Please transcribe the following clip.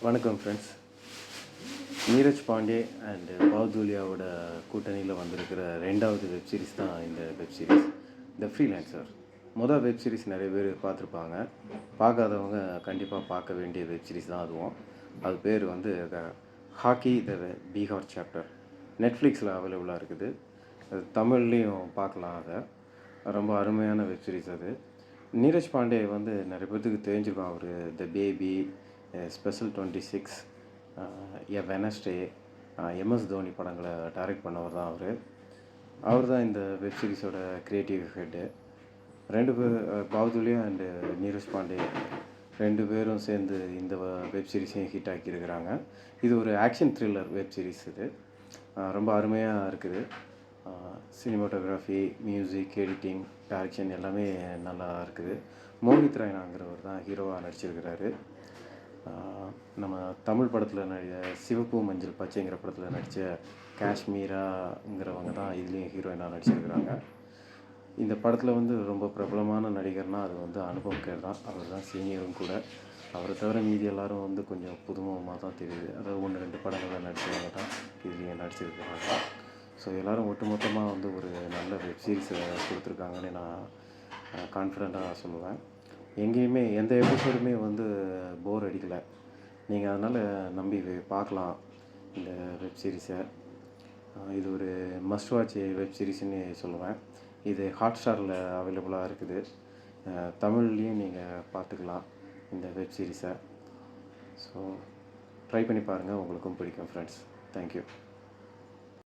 வணக்கம் friends. Neeraj Pandey and பாவ்தூலியாவோட கூட்டணியில் வந்திருக்கிற ரெண்டாவது வெப் சீரிஸ் தான் இந்த வெப் சீரிஸ் த ஃப்ரீலான்சர். மொதல் வெப் சீரிஸ் நிறைய பேர் பார்த்துருப்பாங்க. பார்க்காதவங்க கண்டிப்பாக பார்க்க வேண்டிய வெப் சீரிஸ் தான் அதுவும். அது பேர் வந்து ஹாக்கி த பீகார் சாப்டர். நெட்ஃப்ளிக்ஸில் அவைலபிளாக இருக்குது. அது தமிழ்லேயும் பார்க்கலாம். அதை ரொம்ப அருமையான வெப் சீரிஸ் அது. நீரஜ் பாண்டே வந்து நிறைய பேர்த்துக்கு தெரிஞ்சிருக்கும். அவர் the Baby, Special 26, A Wednesday, MS Dhoni படங்களை டைரக்ட் பண்ணவர் தான் அவர் தான் இந்த வெப் சீரிஸோட க்ரியேட்டிவ் ஹெட்டு. ரெண்டு பேர், பாவ்துலியா அண்டு நீரஜ் பாண்டே ரெண்டு பேரும் சேர்ந்து இந்த வெப் சீரிஸையும் ஹிட் ஆக்கியிருக்கிறாங்க. இது ஒரு ஆக்ஷன் த்ரில்லர் வெப் சீரிஸ். இது ரொம்ப அருமையாக இருக்குது. சினிமாட்டோகிராஃபி, மியூசிக், எடிட்டிங், டைரக்ஷன் எல்லாமே நல்லா இருக்குது. மோஹித் ராய்னாங்கிறவர் தான் ஹீரோவாக நடிச்சிருக்கிறாரு. நம்ம தமிழ் படத்தில் சிவப்பு மஞ்சள் பச்சைங்கிற படத்தில் நடித்த காஷ்மீராங்கிறவங்க தான் இதுலேயும் ஹீரோயினாக நடிச்சிருக்கிறாங்க. இந்த படத்தில் வந்து ரொம்ப பிரபலமான நடிகர்னால் அது வந்து அனுபம் கேர் தான். அவர் தான் சீனியரும் கூட. அவரை தவிர மீதி எல்லோரும் வந்து கொஞ்சம் புதுமுகமாக தான் தெரியுது. அதாவது 1-2 படங்களில் நடித்தவங்க தான் இதுலேயும் நடிச்சிருக்கிறாங்க. ஸோ எல்லோரும் ஒட்டுமொத்தமாக வந்து ஒரு நல்ல வெப் சீரிஸை கொடுத்துருக்காங்கன்னு நான் கான்ஃபிடெண்ட்டாக சொல்லுவேன். எங்கேயுமே எந்த எபிசோடுமே வந்து போர் அடிக்கலை. நீங்கள் அதனால் நம்பி பார்க்கலாம் இந்த வெப் சீரிஸை. இது ஒரு மஸ்ட் வாட்ச் வெப் சீரிஸ்ன்னு சொல்லுவேன். இது ஹாட்ஸ்டாரில் அவைலபிளாக இருக்குது. தமிழ்லேயும் நீங்கள் பார்த்துக்கலாம் இந்த வெப் சீரிஸை. ஸோ ட்ரை பண்ணி பாருங்கள், உங்களுக்கும் பிடிக்கும் ஃப்ரெண்ட்ஸ். தேங்க்யூ.